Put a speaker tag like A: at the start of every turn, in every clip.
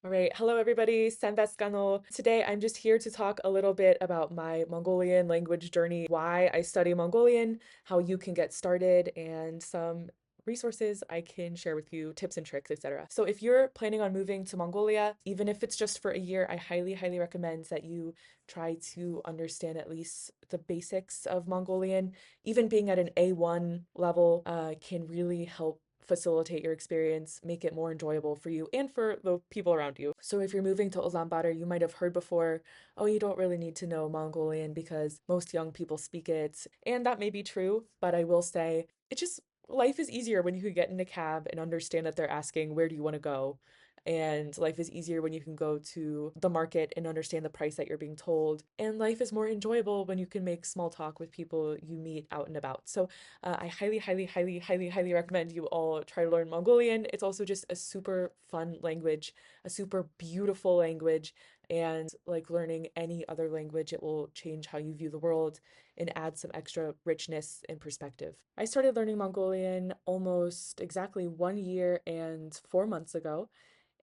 A: All right, hello everybody, Senbeskano. Today I'm just here to talk a little bit about my Mongolian language journey, why I study Mongolian, how you can get started, and some resources I can share with you, tips and tricks, etc. So if you're planning on moving to Mongolia, even if it's just for a year, I highly recommend that you try to understand at least the basics of Mongolian. Even being at an A1 level can really help facilitate your experience, make it more enjoyable for you and for the people around you. So if you're moving to Ulaanbaatar, you might have heard before, oh, you don't really need to know Mongolian because most young people speak it. And that may be true, but I will say it just life is easier when you can get in a cab and understand that they're asking, where do you want to go? And life is easier when you can go to the market and understand the price that you're being told. And life is more enjoyable when you can make small talk with people you meet out and about. So I highly recommend you all try to learn Mongolian. It's also just a super fun language, a super beautiful language. And like learning any other language, it will change how you view the world and add some extra richness and perspective. I started learning Mongolian almost exactly 1 year and 4 months ago.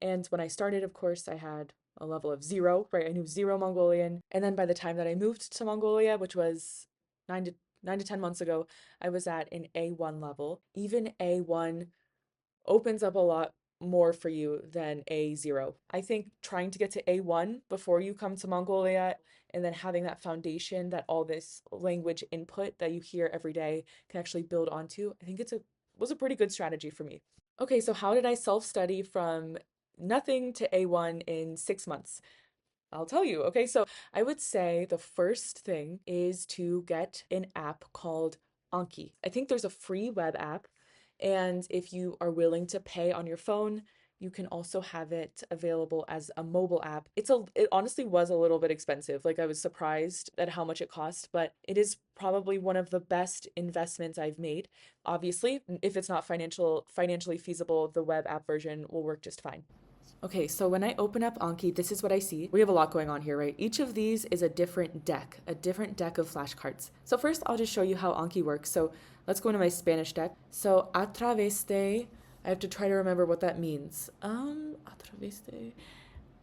A: And when I started, of course, I had a level of zero, right? I knew zero Mongolian. And then by the time that I moved to Mongolia, which was 9 to 10 months ago, I was at an A1 level. Even A1 opens up a lot more for you than A0. I think trying to get to A1 before you come to Mongolia and then having that foundation that all this language input that you hear every day can actually build onto, I think was a pretty good strategy for me. Okay, so how did I self-study from nothing to A1 in 6 months? I'll tell you. Okay, so I would say the first thing is to get an app called Anki. I think there's a free web app, and if you are willing to pay on your phone, you can also have it available as a mobile app. It honestly was a little bit expensive. Like I was surprised at how much it cost, but it is probably one of the best investments I've made. Obviously, if it's not financially feasible, the web app version will work just fine. Okay, so when I open up Anki, this is what I see. We have a lot going on here, right? Each of these is a different deck of flashcards. So first, I'll just show you how Anki works. So let's go into my Spanish deck. So atraveste, I have to try to remember what that means. Atraveste,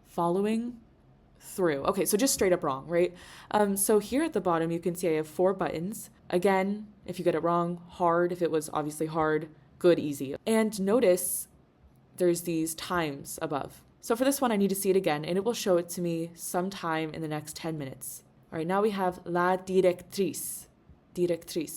A: following through. Okay, so just straight up wrong, right? So here at the bottom, you can see I have 4 buttons. Again, if you get it wrong, hard. If it was obviously hard, good, easy. And notice there's these times above. So for this one, I need to see it again, and it will show it to me sometime in the next 10 minutes. All right, now we have la directrice,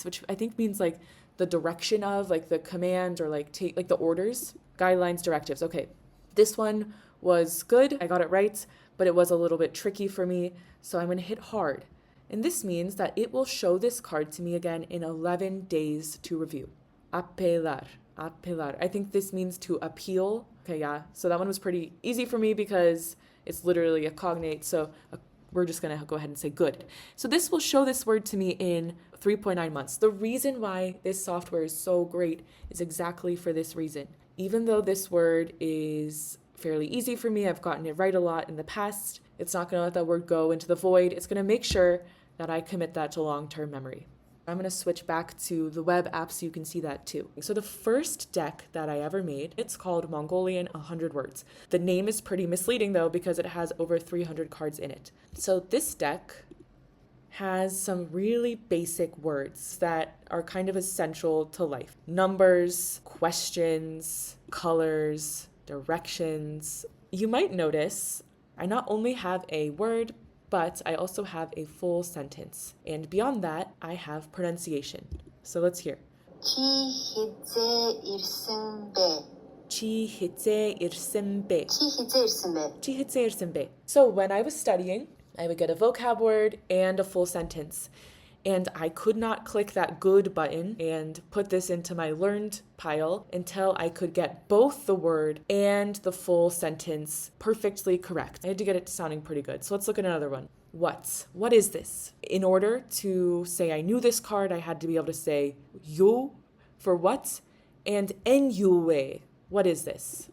A: which I think means like the direction of, like the command or like take like the orders, guidelines, directives. Okay, this one was good. I got it right, but it was a little bit tricky for me, so I'm going to hit hard. And this means that it will show this card to me again in 11 days to review. Apelar. Apelar. I think this means to appeal. Okay, yeah. So that one was pretty easy for me because it's literally a cognate. So we're just going to go ahead and say good. So this will show this word to me in 3.9 months. The reason why this software is so great is exactly for this reason. Even though this word is fairly easy for me, I've gotten it right a lot in the past, it's not going to let that word go into the void. It's going to make sure that I commit that to long-term memory. I'm going to switch back to the web app so you can see that too. So the first deck that I ever made, it's called Mongolian 100 Words. The name is pretty misleading though because it has over 300 cards in it. So this deck has some really basic words that are kind of essential to life. Numbers, questions, colors, directions. You might notice I not only have a word, but I also have a full sentence. And beyond that, I have pronunciation. So let's hear. Chi hitze irsimbe. Chi hitze irsimbe. So when I was studying, I would get a vocab word and a full sentence. And I could not click that good button and put this into my learned pile until I could get both the word and the full sentence perfectly correct. I had to get it sounding pretty good. So let's look at another one. What? What is this? In order to say I knew this card, I had to be able to say you for what and enyue. What is this?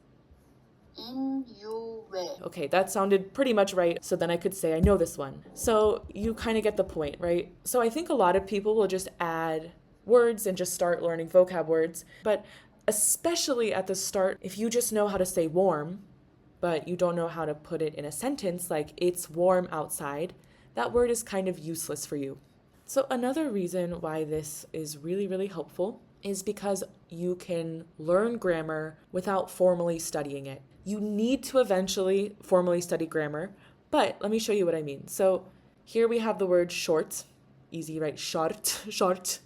A: Okay, that sounded pretty much right. So then I could say I know this one. So you kind of get the point, right? So I think a lot of people will just add words and just start learning vocab words. But especially at the start, if you just know how to say warm, but you don't know how to put it in a sentence like it's warm outside, that word is kind of useless for you. So another reason why this is really, really helpful is because you can learn grammar without formally studying it. You need to eventually formally study grammar, but let me show you what I mean. So here we have the word short. Easy, right? Short, short.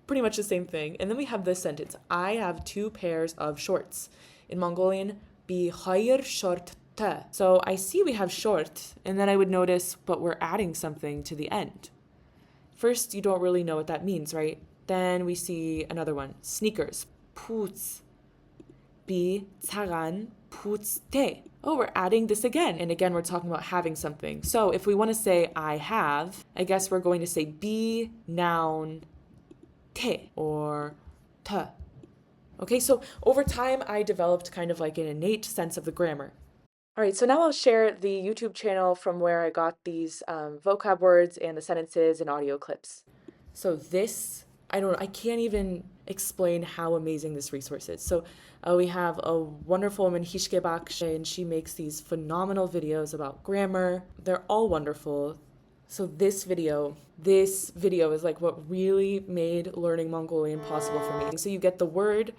A: Pretty much the same thing. And then we have this sentence. I have 2 pairs of shorts. In Mongolian, bi хоёр shorttë. So I see we have short, and then I would notice, but we're adding something to the end. First, you don't really know what that means, right? Then we see another one. Sneakers. Poots. Bi цагаан пүүцтэй. Oh, we're adding this again. And again, we're talking about having something. So if we want to say I have, I guess we're going to say be noun te or te. Okay, so over time, I developed kind of like an innate sense of the grammar. All right, so now I'll share the YouTube channel from where I got these vocab words and the sentences and audio clips. So this, I can't even explain how amazing this resource is. So we have a wonderful woman, Hishke Bakshe, and she makes these phenomenal videos about grammar. They're all wonderful. So this video is like what really made learning Mongolian possible for me. So you get the word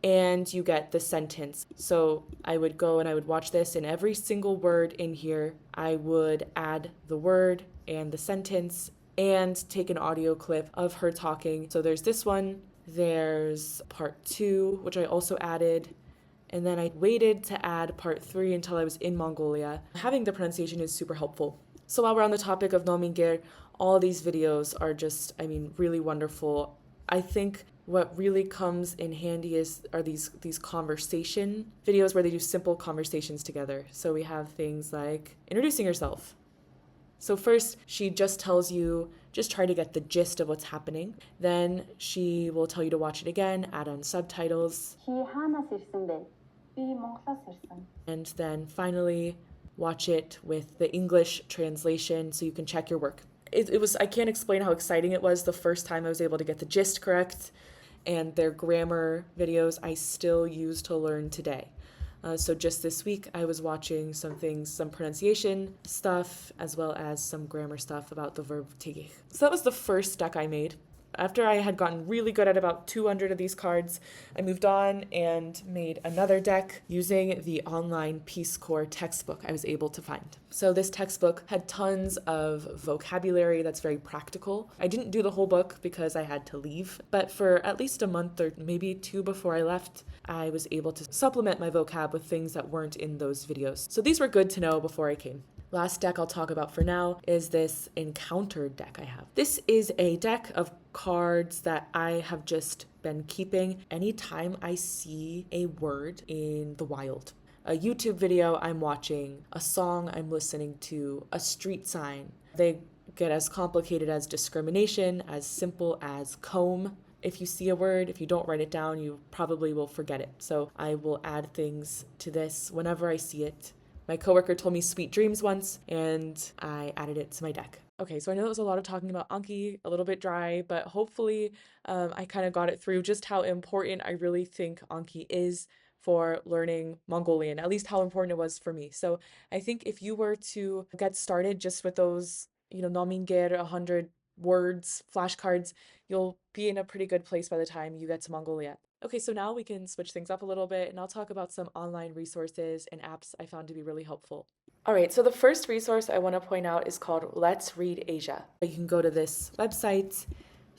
A: and you get the sentence. So I would go and I would watch this, and every single word in here, I would add the word and the sentence and take an audio clip of her talking. So there's this one, there's part 2, which I also added, and then I waited to add part 3 until I was in Mongolia. Having the pronunciation is super helpful. So while we're on the topic of Nomingir, all these videos are just, really wonderful. I think what really comes in handy are these conversation videos where they do simple conversations together. So we have things like introducing yourself. So first, she just tells you, just try to get the gist of what's happening. Then she will tell you to watch it again, add on subtitles. And then finally, watch it with the English translation so you can check your work. It was, I can't explain how exciting it was the first time I was able to get the gist correct, and their grammar videos I still use to learn today. So just this week I was watching some pronunciation stuff, as well as some grammar stuff about the verb tigich. So that was the first deck I made. After I had gotten really good at about 200 of these cards, I moved on and made another deck using the online Peace Corps textbook I was able to find. So this textbook had tons of vocabulary that's very practical. I didn't do the whole book because I had to leave, but for at least a month or maybe 2 before I left, I was able to supplement my vocab with things that weren't in those videos. So these were good to know before I came. Last deck I'll talk about for now is this encounter deck I have. This is a deck of cards that I have just been keeping anytime I see a word in the wild. A YouTube video I'm watching, a song I'm listening to, a street sign. They get as complicated as discrimination, as simple as comb. If you see a word, if you don't write it down, you probably will forget it. So I will add things to this whenever I see it. My coworker told me sweet dreams once, and I added it to my deck. Okay, so I know that was a lot of talking about Anki, a little bit dry, but hopefully I kind of got it through just how important I really think Anki is for learning Mongolian, at least how important it was for me. So I think if you were to get started just with those, Nomingir, 100 words, flashcards, you'll be in a pretty good place by the time you get to Mongolia. Okay, so now we can switch things up a little bit, and I'll talk about some online resources and apps I found to be really helpful. All right, so the first resource I want to point out is called Let's Read Asia. You can go to this website,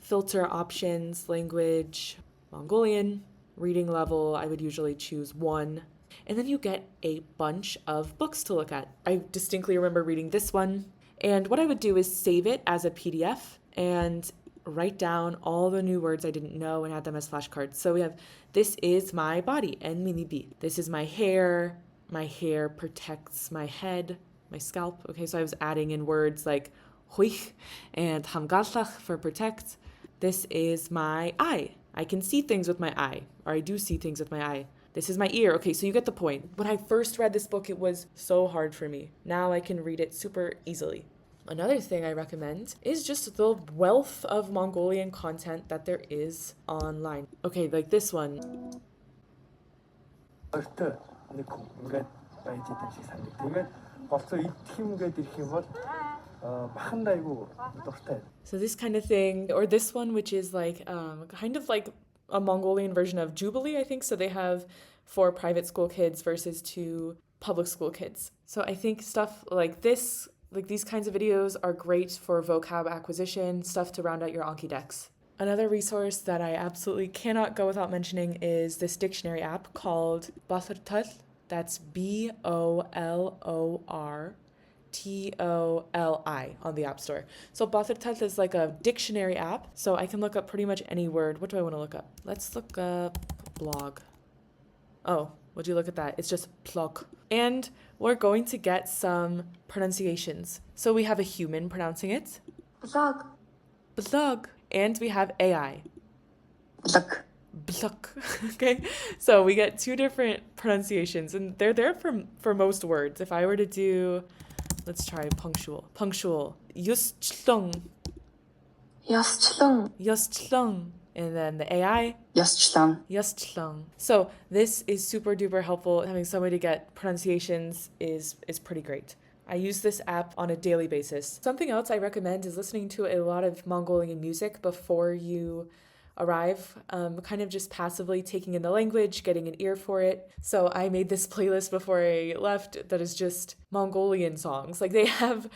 A: filter options, language, Mongolian, reading level. I would usually choose 1. And then you get a bunch of books to look at. I distinctly remember reading this one. And what I would do is save it as a PDF and write down all the new words I didn't know and add them as flashcards. So we have, this is my body, en mini b. This is my hair protects my head, my scalp. Okay, so I was adding in words like huich and hamgallach for protect. This is my eye. I can see things with my eye, or I do see things with my eye. This is my ear. Okay, so you get the point. When I first read this book, it was so hard for me. Now I can read it super easily. Another thing I recommend is just the wealth of Mongolian content that there is online. Okay, like this one.
B: нэг ингээд байж идэв шиг санагдав. Тэгээд болцоо идэх юм гээд ирэх юм бол баханд айгу дуртай.
A: So this kind of thing, or this one, which is like kind of like a Mongolian version of Jubilee, I think. So they have for private school kids versus two public school kids. So I think stuff like this, like these kinds of videos are great for vocab acquisition, stuff to round out your Anki decks. Another resource that I absolutely cannot go without mentioning is this dictionary app called Bolli. That's Bolli on the App Store. So Bolli is like a dictionary app, so I can look up pretty much any word. What do I want to look up? Let's look up blog. Oh, would you look at that? It's just plog. And we're going to get some pronunciations. So we have a human pronouncing it.
C: Blog.
A: Blog. And we have AI.
C: Blog.
A: Blog. Okay, so we get two different pronunciations, and they're there for most words. If I were to do, let's try punctual. Punctual. Yustlung.
C: Yostlung.
A: Yostlung. And then the AI.
C: Yostlung.
A: Yostlung. So this is super duper helpful. Having somebody to get pronunciations is pretty great. I use this app on a daily basis. Something else I recommend is listening to a lot of Mongolian music before you arrive, kind of just passively taking in the language, getting an ear for it. So I made this playlist before I left that is just Mongolian songs. Like they have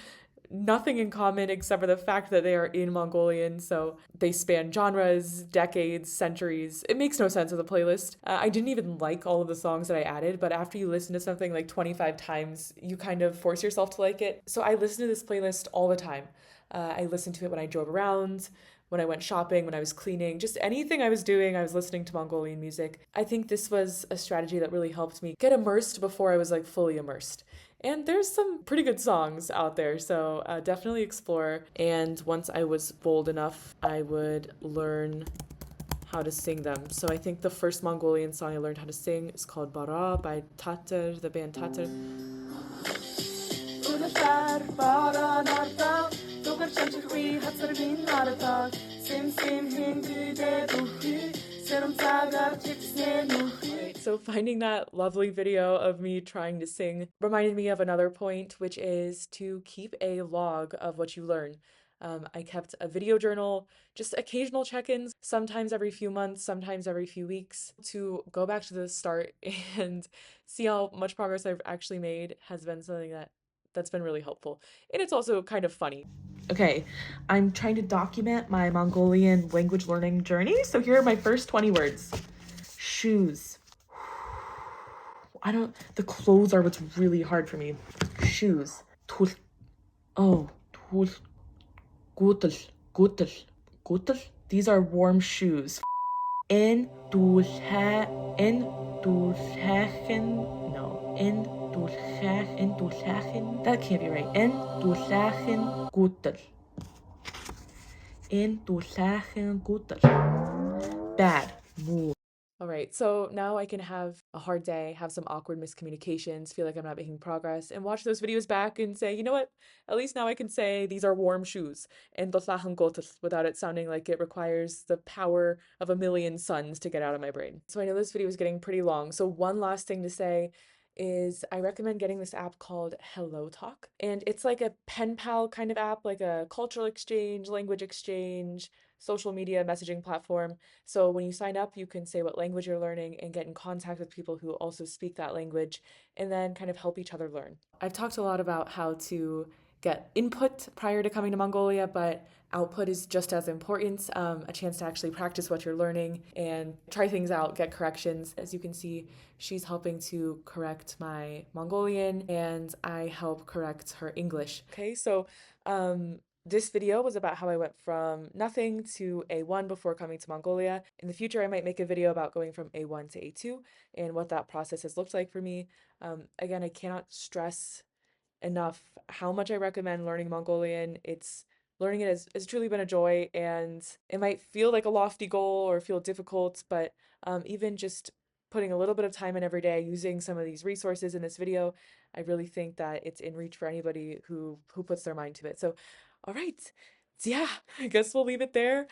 A: nothing in common except for the fact that they are in Mongolian, so they span genres, decades, centuries. It makes no sense as a playlist. I didn't even like all of the songs that I added, but after you listen to something like 25 times, you kind of force yourself to like it. So I listen to this playlist all the time. I listened to it when I drove around, when I went shopping, when I was cleaning, just anything I was doing, I was listening to Mongolian music. I think this was a strategy that really helped me get immersed before I was like fully immersed. And there's some pretty good songs out there, so definitely explore. And once I was bold enough, I would learn how to sing them. So I think the first Mongolian song I learned how to sing is called Bara by Tatar, the band Tatar. So finding that lovely video of me trying to sing reminded me of another point, which is to keep a log of what you learn. I kept a video journal, just occasional check-ins, sometimes every few months, sometimes every few weeks, to go back to the start and see how much progress I've actually made has been something that's been really helpful. And it's also kind of funny. Okay, I'm trying to document my Mongolian language learning journey. So here are my first 20 words. Shoes. The clothes are what's really hard for me. Shoes. Tul. Oh, tul. Gutel. Gutel. Gutel. These are warm shoes. In dulha. In dulhachen. No. In dulhachen. In dulhachen. That can't be right. In dulhachen. Gutel. In dulhachen. Gutel. Bad. Move. All right, so now I can have a hard day, have some awkward miscommunications, feel like I'm not making progress, and watch those videos back and say, you know what? At least now I can say these are warm shoes and without it sounding like it requires the power of a million suns to get out of my brain. So I know this video is getting pretty long. So one last thing to say is I recommend getting this app called Hello Talk. And it's like a pen pal kind of app, like a cultural exchange, language exchange, social media messaging platform. So when you sign up, you can say what language you're learning and get in contact with people who also speak that language and then kind of help each other learn. I've talked a lot about how to get input prior to coming to Mongolia, but output is just as important, a chance to actually practice what you're learning and try things out, get corrections. As you can see, she's helping to correct my Mongolian and I help correct her English. Okay, so this video was about how I went from nothing to A1 before coming to Mongolia. In the future, I might make a video about going from A1 to A2 and what that process has looked like for me. Again, I cannot stress enough how much I recommend learning Mongolian. Learning it has truly been a joy, and it might feel like a lofty goal or feel difficult, but even just putting a little bit of time in every day using some of these resources in this video, I really think that it's in reach for anybody who puts their mind to it. So, all right, yeah, I guess we'll leave it there.